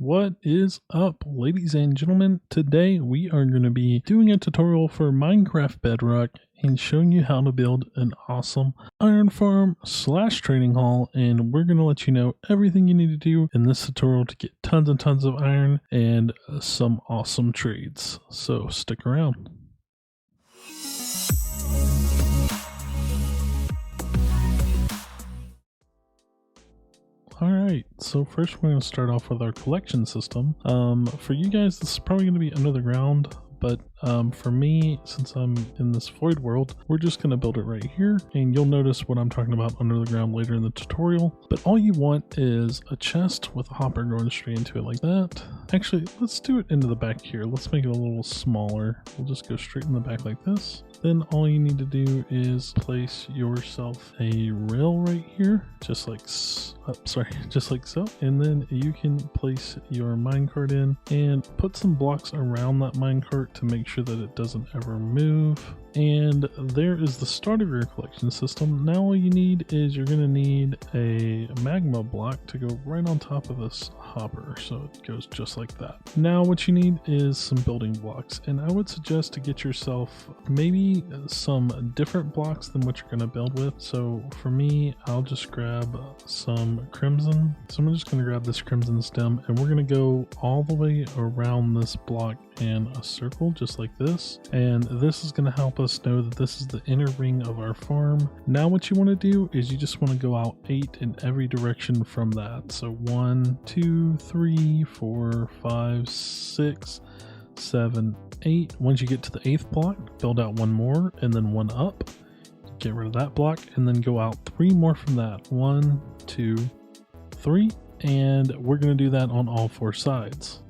What is up, ladies and gentlemen? Today we are going to be doing a tutorial for Minecraft Bedrock and showing you how to build an awesome iron farm / trading hall, and we're going to let you know everything you need to do in this tutorial to get tons and tons of iron and some awesome trades. So stick around. Alright, so first we're going to start off with our collection system. For you guys, this is probably going to be under the ground, but for me, since I'm in this void world, we're just going to build it right here, and you'll notice what I'm talking about under the ground later in the tutorial. But all you want is a chest with a hopper going straight into it like that. Actually, let's do it into the back here. Let's make it a little smaller. We'll just go straight in the back like this. Then all you need to do is place yourself a rail right here, just like so. And then you can place your minecart in and put some blocks around that minecart to make sure that it doesn't ever move. And there is the start of your collection system. Now all you need is you're going to need a magma block to go right on top of this hopper, so it goes just like that. Now what you need is some building blocks, and I would suggest to get yourself maybe some different blocks than what you're going to build with. So for me, I'll just grab some crimson. So I'm just going to grab this crimson stem, and we're going to go all the way around this block in a circle just like this, and this is going to help us know that this is the inner ring of our farm. Now what you want to do is you just want to go out 8 in every direction from that. So 1 2 3 4 5 6 7 8. Once you get to the 8th block, build out one more and then one up, get rid of that block, and then go out 3 more from that. 1 2 3, and we're going to do that on all 4 sides.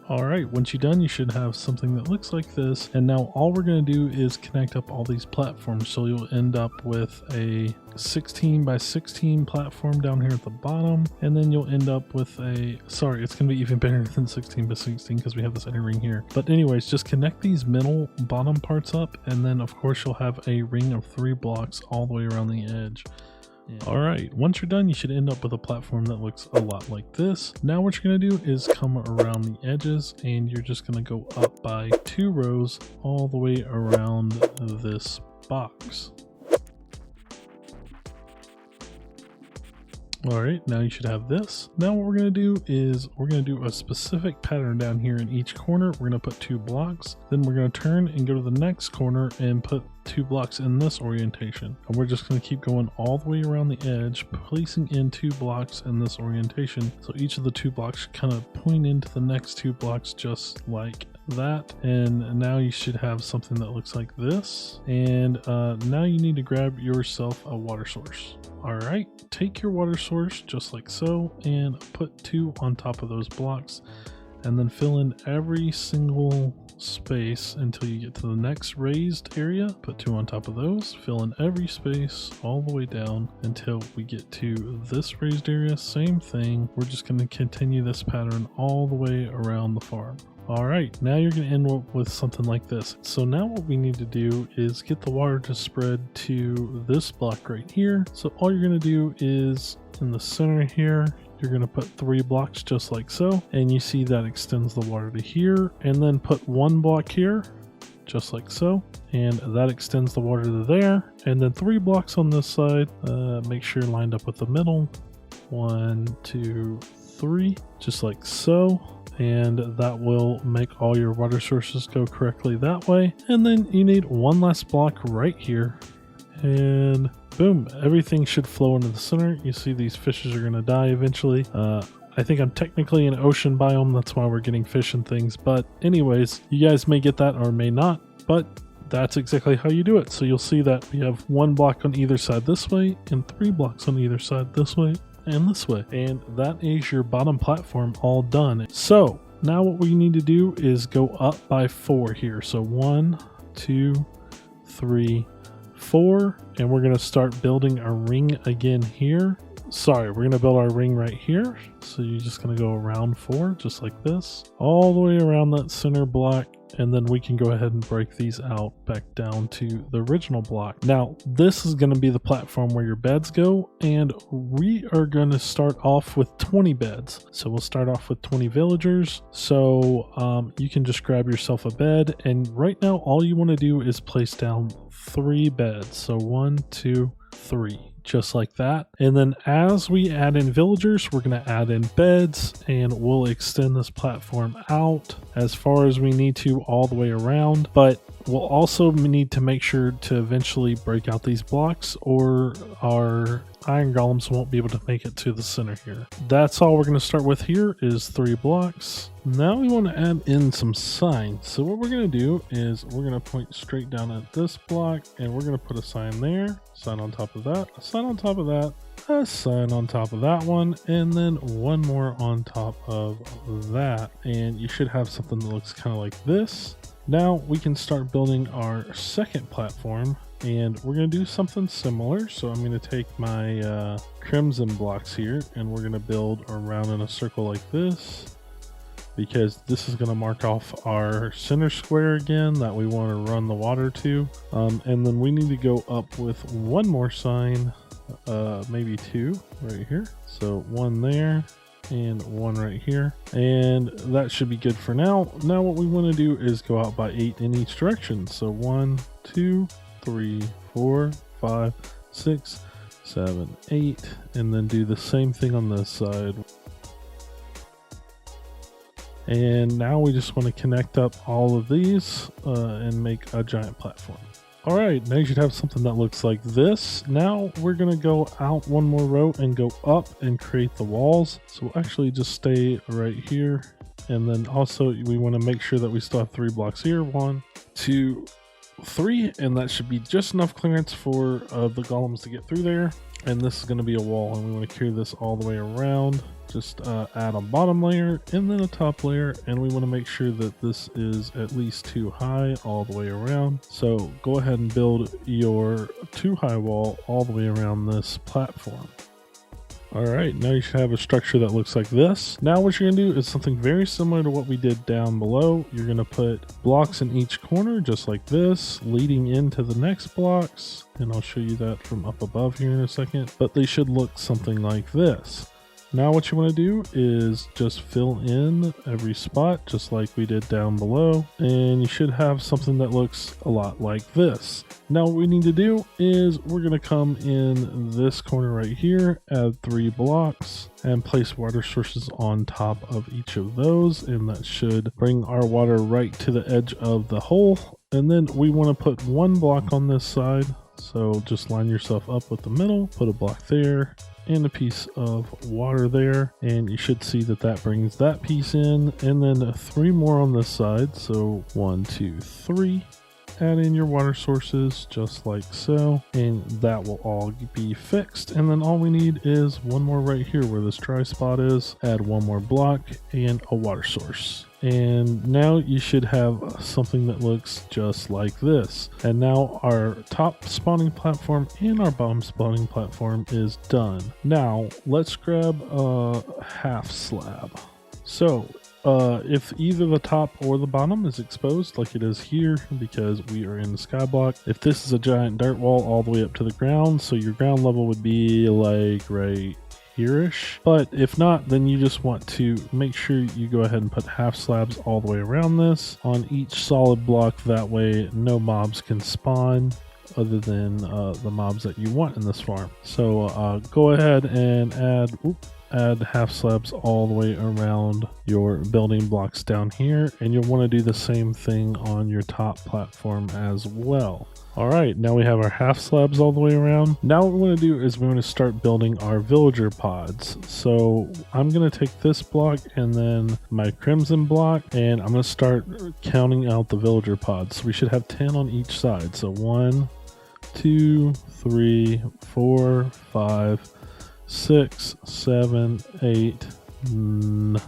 Alright, once you're done, you should have something that looks like this, and now all we're going to do is connect up all these platforms, so you'll end up with a 16 by 16 platform down here at the bottom, and then you'll end up with a, sorry, it's going to be even better than 16 by 16 because we have this inner ring here. But anyways, just connect these middle bottom parts up, and then of course you'll have a ring of 3 blocks all the way around the edge. Alright, once you're done, you should end up with a platform that looks a lot like this. Now what you're going to do is come around the edges, and you're just going to go up by 2 rows all the way around this box. Alright, now you should have this. Now what we're going to do is we're going to do a specific pattern down here in each corner. We're going to put 2 blocks. Then we're going to turn and go to the next corner and put 2 blocks in this orientation. And we're just going to keep going all the way around the edge, placing in 2 blocks in this orientation. So each of the 2 blocks kind of point into the next 2 blocks just like that. And now you should have something that looks like this. And now you need to grab yourself a water source. Alright, take your water source just like so and put 2 on top of those blocks, and then fill in every single space until you get to the next raised area. Put 2 on top of those, fill in every space all the way down until we get to this raised area. Same thing, we're just going to continue this pattern all the way around the farm. Alright, now you're going to end up with something like this. So now what we need to do is get the water to spread to this block right here. So all you're going to do is in the center here, you're going to put 3 blocks just like so, and you see that extends the water to here, and then put 1 block here just like so, and that extends the water to there, and then 3 blocks on this side. Make sure you're lined up with the middle. 1 2 3, just like so. And that will make all your water sources go correctly that way. And then you need 1 last block right here, and boom, everything should flow into the center. You see these fishes are going to die eventually. I think I'm technically in an ocean biome, that's why we're getting fish and things, but anyways, you guys may get that or may not, but that's exactly how you do it. So you'll see that we have 1 block on either side this way and 3 blocks on either side this way and this way, and that is your bottom platform all done. So now what we need to do is go up by 4 here. So 1 2 3 4, and we're going to start building a ring again here. sorry, we're gonna build our ring right here. So you're just gonna go around 4, just like this, all the way around that center block. And then we can go ahead and break these out back down to the original block. Now, this is going to be the platform where your beds go, and we are going to start off with 20 beds. So we'll start off with 20 villagers. So you can just grab yourself a bed, and right now all you want to do is place down 3 beds. So 1, 2, 3. Just like that. And then as we add in villagers, we're going to add in beds, and we'll extend this platform out as far as we need to all the way around. But we'll also need to make sure to eventually break out these blocks, or our iron golems won't be able to make it to the center here. That's all we're going to start with here is 3 blocks. Now we want to add in some signs. So what we're going to do is we're going to point straight down at this block, and we're going to put a sign there, sign on top of that, a sign on top of that, a sign on top of that one, and then one more on top of that. And you should have something that looks kind of like this. Now we can start building our second platform, and we're going to do something similar. So I'm going to take my crimson blocks here, and we're going to build around in a circle like this, because this is going to mark off our center square again that we want to run the water to. And then we need to go up with one more sign, maybe 2 right here. So 1 there and 1 right here, and that should be good for now. Now what we want to do is go out by 8 in each direction. So 1, 2, 3, 4, 5, 6, 7, 8, and then do the same thing on this side. And now we just want to connect up all of these and make a giant platform. All right, now you should have something that looks like this. Now we're going to go out 1 more row and go up and create the walls. So we'll actually just stay right here. And then also we want to make sure that we still have 3 blocks here. 1, 2, 3, and that should be just enough clearance for the golems to get through there. And this is going to be a wall, and we want to carry this all the way around. Just add a bottom layer and then a top layer, and we want to make sure that this is at least 2 high all the way around. So go ahead and build your 2 high wall all the way around this platform. All right, now you should have a structure that looks like this. Now what you're gonna do is something very similar to what we did down below. You're gonna put blocks in each corner just like this, leading into the next blocks. And I'll show you that from up above here in a second, but they should look something like this. Now what you want to do is just fill in every spot just like we did down below, and you should have something that looks a lot like this. Now what we need to do is we're going to come in this corner right here, add 3 blocks, and place water sources on top of each of those, and that should bring our water right to the edge of the hole. And then we want to put 1 block on this side, so just line yourself up with the middle, put a block there, and a piece of water there, and you should see that that brings that piece in, and then 3 more on this side. So 1, 2, 3, add in your water sources just like so, and that will all be fixed. And then all we need is 1 more right here where this dry spot is, add 1 more block and a water source. And now you should have something that looks just like this. And now our top spawning platform and our bottom spawning platform is done. Now let's grab a half slab. So if either the top or the bottom is exposed like it is here, because we are in the sky block, if this is a giant dirt wall all the way up to the ground, so your ground level would be like right here-ish. But if not, then you just want to make sure you go ahead and put half slabs all the way around this on each solid block. That way no mobs can spawn other than the mobs that you want in this farm. So go ahead and add half slabs all the way around your building blocks down here, and you'll want to do the same thing on your top platform as well. All right, now we have our half slabs all the way around. Now what we want to do is we want to start building our villager pods. So I'm going to take this block and then my crimson block, and I'm going to start counting out the villager pods. So we should have 10 on each side. So 1, 2, 3, 4, 5, 6, 7, 8,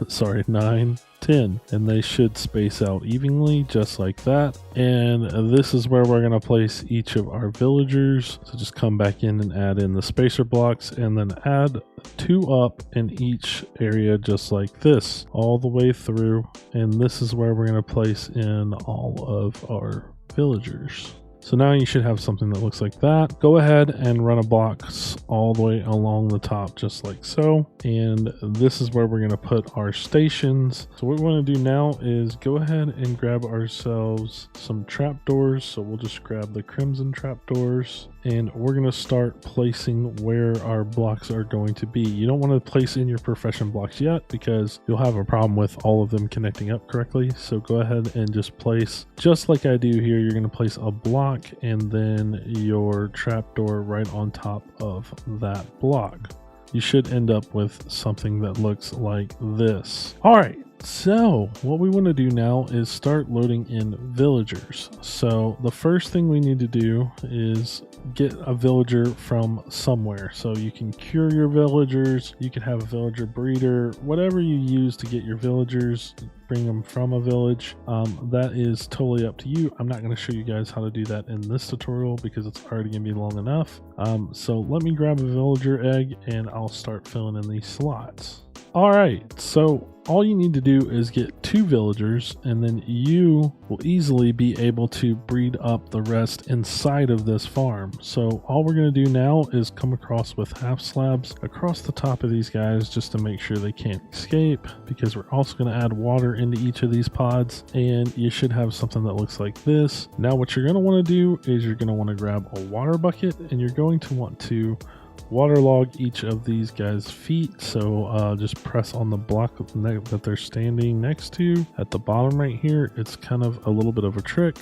sorry, 9, 10, and they should space out evenly just like that. And this is where we're going to place each of our villagers. So just come back in and add in the spacer blocks, and then add 2 up in each area just like this all the way through. And this is where we're going to place in all of our villagers. So now you should have something that looks like that. Go ahead and run a box all the way along the top just like so. And this is where we're going to put our stations. So what we want to do now is go ahead and grab ourselves some trapdoors. So we'll just grab the crimson trapdoors, and we're going to start placing where our blocks are going to be. You don't want to place in your profession blocks yet because you'll have a problem with all of them connecting up correctly. So go ahead and just place, just like I do here, you're going to place a block and then your trapdoor right on top of that block. You should end up with something that looks like this. All right. So what we want to do now is start loading in villagers. So the first thing we need to do is get a villager from somewhere. So you can cure your villagers, you can have a villager breeder, whatever you use to get your villagers, bring them from a village. That is totally up to you. I'm not going to show you guys how to do that in this tutorial because it's already going to be long enough. So let me grab a villager egg and I'll start filling in these slots. All right, so all you need to do is get 2 villagers, and then you will easily be able to breed up the rest inside of this farm. So all we're going to do now is come across with half slabs across the top of these guys just to make sure they can't escape, because we're also going to add water into each of these pods, and you should have something that looks like this. Now what you're going to want to do is you're going to want to grab a water bucket, and you're going to want to waterlog each of these guys' feet. So just press on the block that they're standing next to at the bottom right here. It's kind of a little bit of a trick.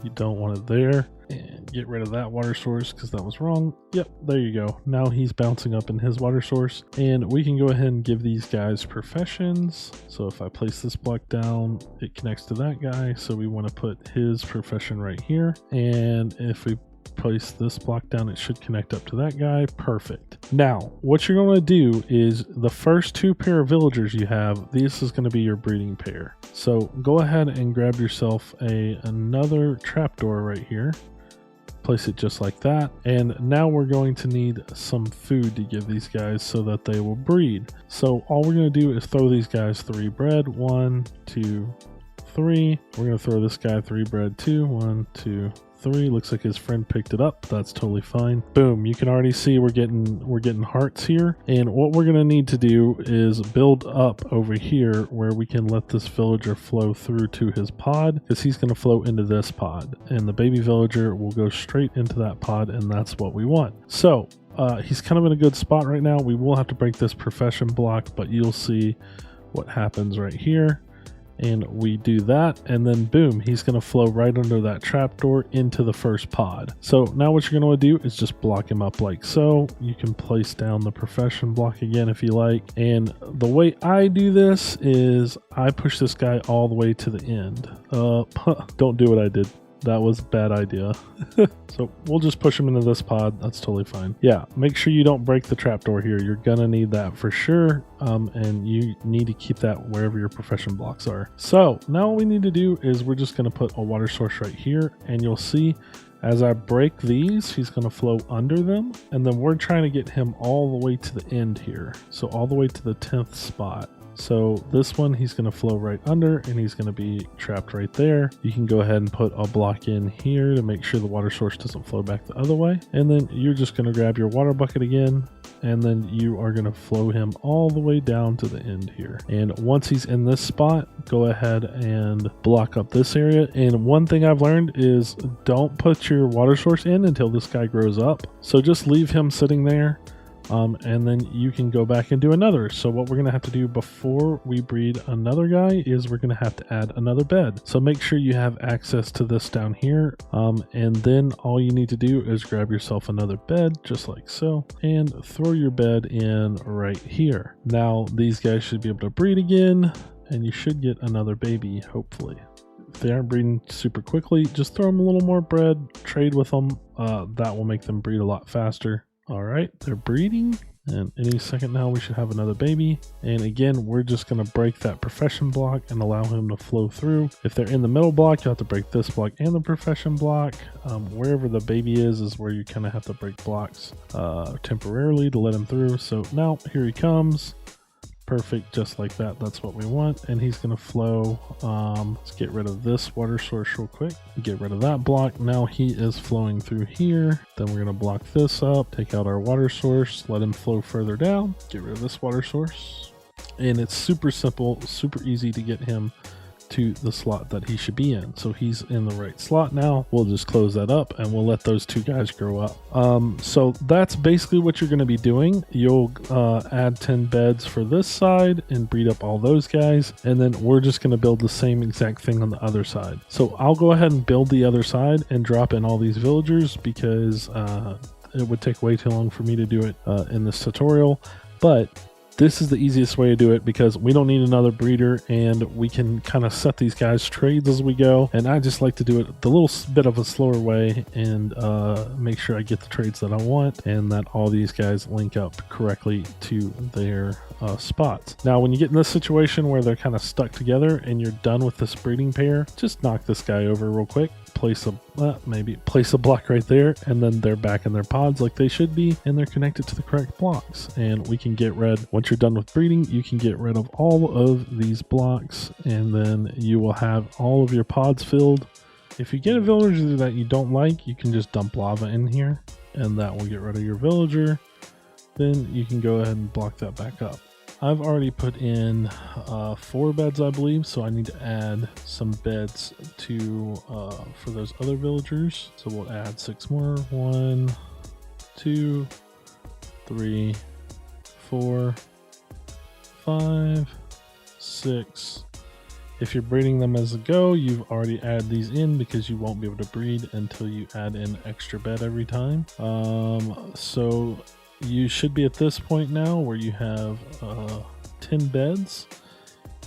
You don't want it there. And get rid of that water source because that was wrong. Yep, there you go. Now he's bouncing up in his water source, and we can go ahead and give these guys professions. So if I place this block down, it connects to that guy. So we want to put his profession right here. And if we place this block down, it should connect up to that guy. Perfect. Now what you're going to do is the first 2 pair of villagers you have, this is going to be your breeding pair. So go ahead and grab yourself another trapdoor right here, place it just like that, and now we're going to need some food to give these guys so that they will breed. So all we're going to do is throw these guys 3 bread. 1, 2, 3. We're going to throw this guy 3 bread too. 1, 2, 3. Looks like his friend picked it up. That's totally fine. Boom. You can already see we're getting hearts here. And what we're going to need to do is build up over here where we can let this villager flow through to his pod, because he's going to flow into this pod, and the baby villager will go straight into that pod, and that's what we want. So he's kind of in a good spot right now. We will have to break this profession block, but you'll see what happens right here. And we do that, and then boom, he's going to flow right under that trapdoor into the first pod. So now what you're going to do is just block him up like so. You can place down the profession block again if you like. And the way I do this is I push this guy all the way to the end. Don't do what I did. That was a bad idea. So we'll just push him into this pod. That's totally fine. Yeah, make sure you don't break the trapdoor here. You're gonna need that for sure. And you need to keep that wherever your profession blocks are. So now what we need to do is we're just gonna put a water source right here, and you'll see as I break these, he's gonna flow under them. And then we're trying to get him all the way to the end here. So all the way to the 10th spot. So this one, he's going to flow right under, and he's going to be trapped right there. You can go ahead and put a block in here to make sure the water source doesn't flow back the other way. And then you're just going to grab your water bucket again, and then you are going to flow him all the way down to the end here. And once he's in this spot, go ahead and block up this area. And one thing I've learned is don't put your water source in until this guy grows up. So just leave him sitting there. And then you can go back and do another. So what we're going to have to do before we breed another guy is we're going to have to add another bed. So make sure you have access to this down here. And then all you need to do is grab yourself another bed just like so, and throw your bed in right here. Now these guys should be able to breed again, and you should get another baby, hopefully. If they aren't breeding super quickly, just throw them a little more bread, trade with them. That will make them breed a lot faster. All right, they're breeding. And any second now we should have another baby. And again, we're just going to break that profession block and allow him to flow through. If they're in the middle block, you have to break this block and the profession block. Wherever the baby is where you kind of have to break blocks temporarily to let him through. So now here he comes. Perfect, just like that. That's what we want. And he's going to flow. Let's get rid of this water source real quick. Get rid of that block. Now he is flowing through here. Then we're going to block this up, take out our water source, let him flow further down, get rid of this water source. And it's super simple, super easy to get him to the slot that he should be in. So he's in the right slot now. We'll just close that up and we'll let those two guys grow up. So that's basically what you're going to be doing. You'll add 10 beds for this side and breed up all those guys. And then we're just going to build the same exact thing on the other side. So I'll go ahead and build the other side and drop in all these villagers because it would take way too long for me to do it in this tutorial. But this is the easiest way to do it because we don't need another breeder and we can kind of set these guys trades as we go. And I just like to do it the little bit of a slower way and make sure I get the trades that I want and that all these guys link up correctly to their spots. Now, when you get in this situation where they're kind of stuck together and you're done with this breeding pair, just knock this guy over real quick. Place a block right there, and then they're back in their pods like they should be, and they're connected to the correct blocks. And we can get rid, once you're done with breeding, you can get rid of all of these blocks, and then you will have all of your pods filled. If you get a villager that you don't like, you can just dump lava in here, and that will get rid of your villager. Then you can go ahead and block that back up. I've already put in 4 beds, I believe, so I need to add some beds to for those other villagers. So we'll add 6 more. 1, 2, 3, 4, 5, 6. If you're breeding them as a go, you've already added these in because you won't be able to breed until you add in extra bed every time. So you should be at this point now where you have 10 beds,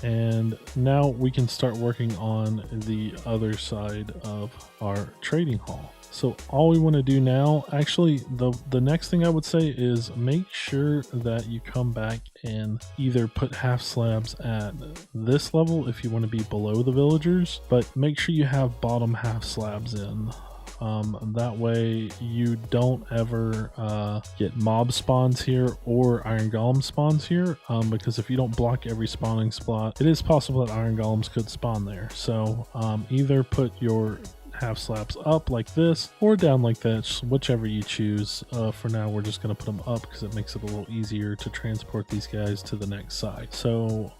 and now we can start working on the other side of our trading hall. So all we want to do now, actually the next thing I would say is make sure that you come back and either put half slabs at this level if you want to be below the villagers, but make sure you have bottom half slabs in. That way you don't ever get mob spawns here or iron golem spawns here, because if you don't block every spawning spot, it is possible that iron golems could spawn there. So either put your half slabs up like this or down like that, whichever you choose. For now we're just going to put them up because it makes it a little easier to transport these guys to the next side. So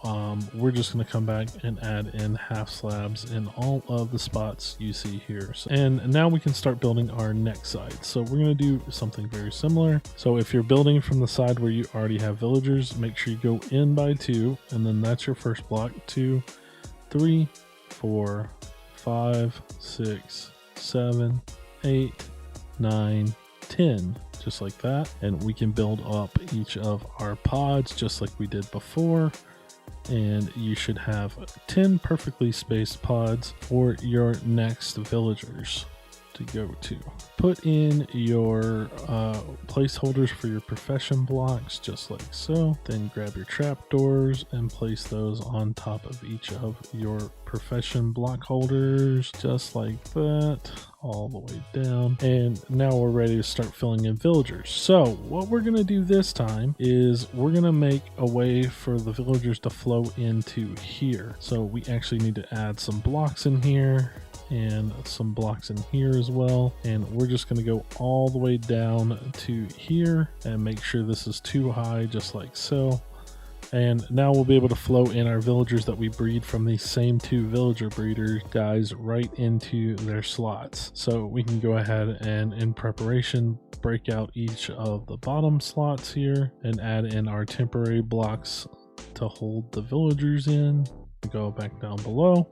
we're just going to come back and add in half slabs in all of the spots you see here. And now we can start building our next side. So we're going to do something very similar. So if you're building from the side where you already have villagers, make sure you go in by 2, and then that's your first block. 2, 3, 4, 5, 6, 7, 8, 9, 10, just like that. And we can build up each of our pods just like we did before. And you should have 10 perfectly spaced pods for your next villagers to go to. Put in your placeholders for your profession blocks just like so. Then grab your trapdoors and place those on top of each of your profession block holders just like that, all the way down. And now we're ready to start filling in villagers. So what we're going to do this time is we're going to make a way for the villagers to flow into here. So we actually need to add some blocks in here and some blocks in here as well, and we're just going to go all the way down to here and make sure this is too high, just like so. And now we'll be able to flow in our villagers that we breed from these same 2 villager breeder guys right into their slots. So we can go ahead and in preparation break out each of the bottom slots here and add in our temporary blocks to hold the villagers in. Go back down below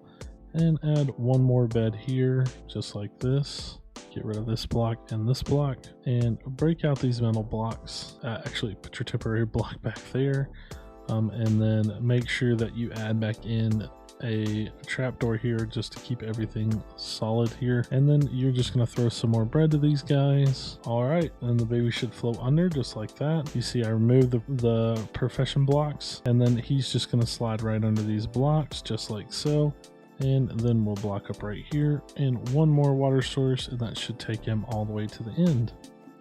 and add 1 more bed here just like this. Get rid of this block and this block and break out these metal blocks. Actually put your temporary block back there, and then make sure that you add back in a trapdoor here just to keep everything solid here. And then you're just gonna throw some more bread to these guys. All right, and the baby should float under just like that. You see I removed the profession blocks, and then he's just gonna slide right under these blocks just like so. And then we'll block up right here and one more water source, and that should take him all the way to the end.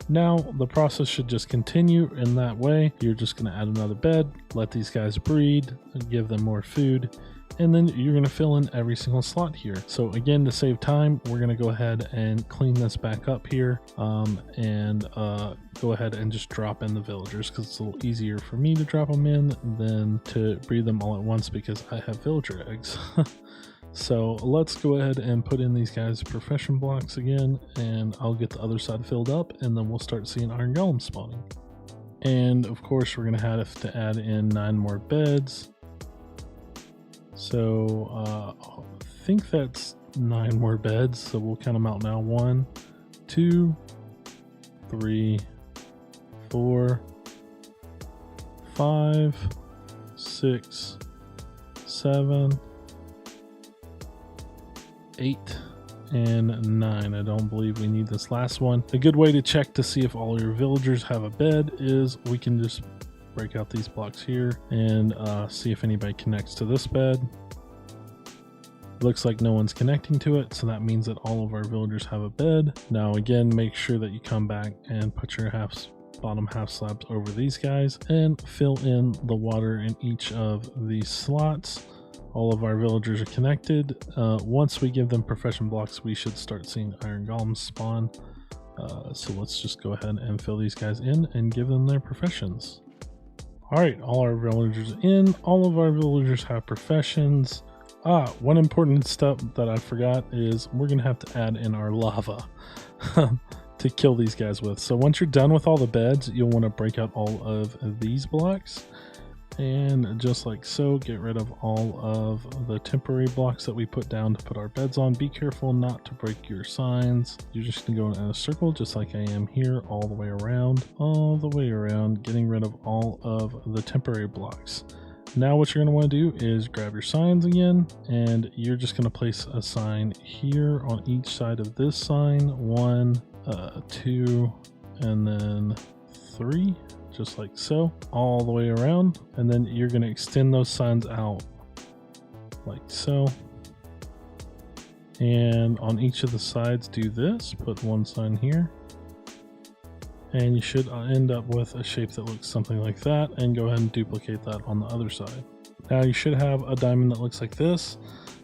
Now the process should just continue in that way. You're just going to add another bed, let these guys breed, give them more food, and then you're going to fill in every single slot here. So again, to save time, we're going to go ahead and clean this back up here, and go ahead and just drop in the villagers, because it's a little easier for me to drop them in than to breed them all at once because I have villager eggs. So let's go ahead and put in these guys' profession blocks again, and I'll get the other side filled up, and then we'll start seeing iron golems spawning. And of course we're going to have to add in 9 more beds. So I think that's 9 more beds, so we'll count them out now. 1, 2, 3, 4, 5, 6, 7, 8, and 9. I don't believe we need this last one. A good way to check to see if all your villagers have a bed is we can just break out these blocks here and see if anybody connects to this bed. Looks like no one's connecting to it, so that means that all of our villagers have a bed. Now again, make sure that you come back and put your bottom half slabs over these guys and fill in the water in each of these slots. All of our villagers are connected. Once we give them profession blocks, we should start seeing iron golems spawn. So let's just go ahead and fill these guys in and give them their professions. Alright, all our villagers in. All of our villagers have professions. One important step that I forgot is we're going to have to add in our lava to kill these guys with. So once you're done with all the beds, you'll want to break out all of these blocks. And just like so, get rid of all of the temporary blocks that we put down to put our beds on. Be careful not to break your signs. You're just gonna go in a circle just like I am here, all the way around, getting rid of all of the temporary blocks. Now what you're gonna want to do is grab your signs again, and you're just gonna place a sign here on each side of this sign. 1, 2, and then 3. Just like so, all the way around, and then you're going to extend those signs out like so, and on each of the sides do this. Put one sign here, and you should end up with a shape that looks something like that, and go ahead and duplicate that on the other side. Now you should have a diamond that looks like this.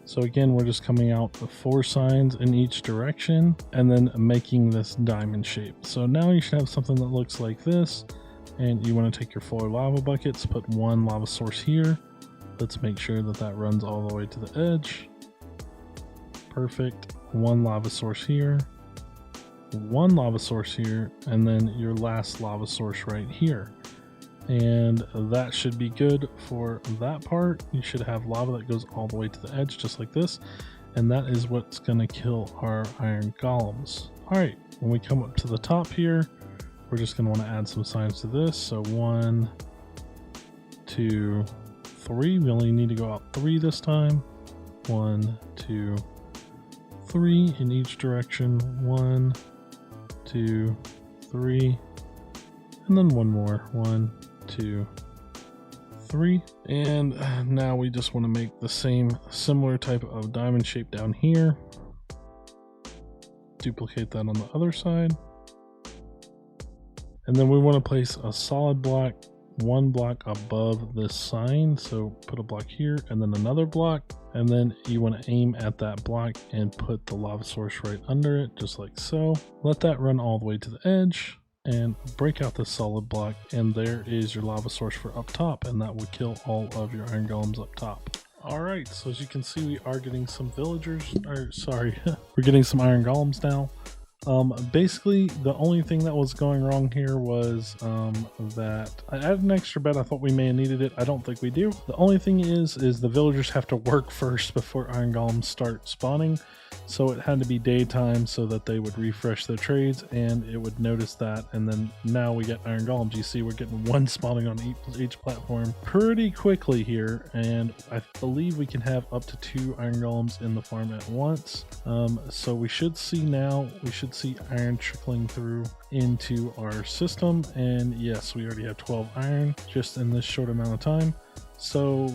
So again, we're just coming out with 4 signs in each direction and then making this diamond shape. So now you should have something that looks like this. And you want to take your 4 lava buckets, put 1 lava source here. Let's make sure that that runs all the way to the edge. Perfect. 1 lava source here, 1 lava source here, and then your last lava source right here. And that should be good for that part. You should have lava that goes all the way to the edge just like this. And that is what's going to kill our iron golems. Alright, when we come up to the top here, we're just going to want to add some signs to this. So 1, 2, 3. We only need to go out 3 this time. 1, 2, 3 in each direction. 1, 2, 3. And then one more. 1, 2, 3. And now we just want to make the same similar type of diamond shape down here. Duplicate that on the other side. And then we want to place a solid block, 1 block above this sign. So put a block here and then another block. And then you want to aim at that block and put the lava source right under it, just like so. Let that run all the way to the edge and break out this solid block. And there is your lava source for up top. And that would kill all of your iron golems up top. All right, so as you can see, we are getting some villagers, or sorry, we're getting some iron golems now. Basically, the only thing that was going wrong here was that I added an extra bed. I thought we may have needed it. I don't think we do. The only thing is the villagers have to work first before iron golems start spawning. So it had to be daytime so that they would refresh their trades and it would notice that. And then now we get iron golems. You see we're getting one spawning on each platform pretty quickly here. And I believe we can have up to 2 iron golems in the farm at once. So we should see iron trickling through into our system. And yes, we already have 12 iron just in this short amount of time. So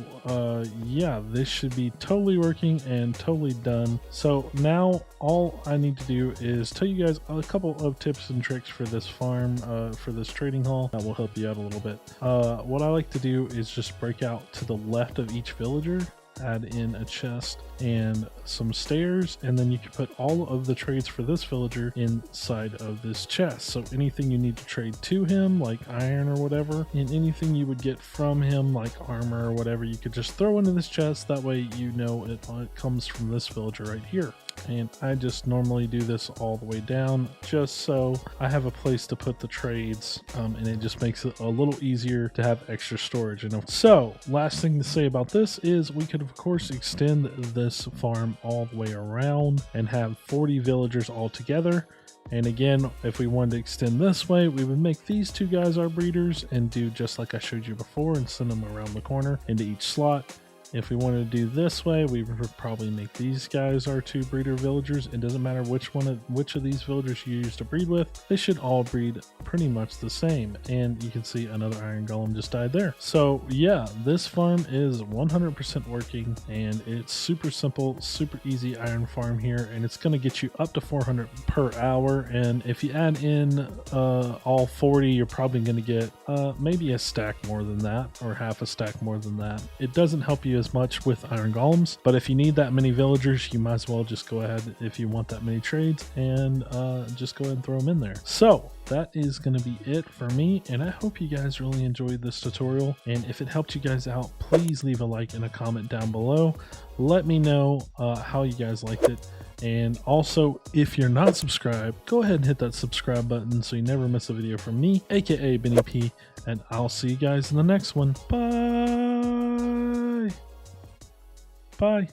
yeah, this should be totally working and totally done. So now all I need to do is tell you guys a couple of tips and tricks for this farm, for this trading hall that will help you out a little bit. What I like to do is just break out to the left of each villager, add in a chest and some stairs, and then you can put all of the trades for this villager inside of this chest. So anything you need to trade to him, like iron or whatever, and anything you would get from him, like armor or whatever, you could just throw into this chest. That way you know it comes from this villager right here. And I just normally do this all the way down just so I have a place to put the trades, and it just makes it a little easier to have extra storage. So last thing to say about this is we could of course extend this farm all the way around and have 40 villagers all together. And again, if we wanted to extend this way, we would make these 2 guys our breeders and do just like I showed you before and send them around the corner into each slot. If we wanted to do this way, we would probably make these guys our 2 breeder villagers. It doesn't matter which of these villagers you use to breed with, they should all breed pretty much the same. And you can see another iron golem just died there. So yeah, this farm is 100% working and it's super simple, super easy iron farm here, and it's going to get you up to 400 per hour. And if you add in all 40, you're probably going to get maybe a stack more than that, or half a stack more than that. It doesn't help you as much with iron golems, but if you need that many villagers, you might as well just go ahead, if you want that many trades, and just go ahead and throw them in there. So that is going to be it for me, and I hope you guys really enjoyed this tutorial. And if it helped you guys out, please leave a like and a comment down below. Let me know how you guys liked it. And also, if you're not subscribed, go ahead and hit that subscribe button so you never miss a video from me, aka Benny P, and I'll see you guys in the next one. Bye. Bye.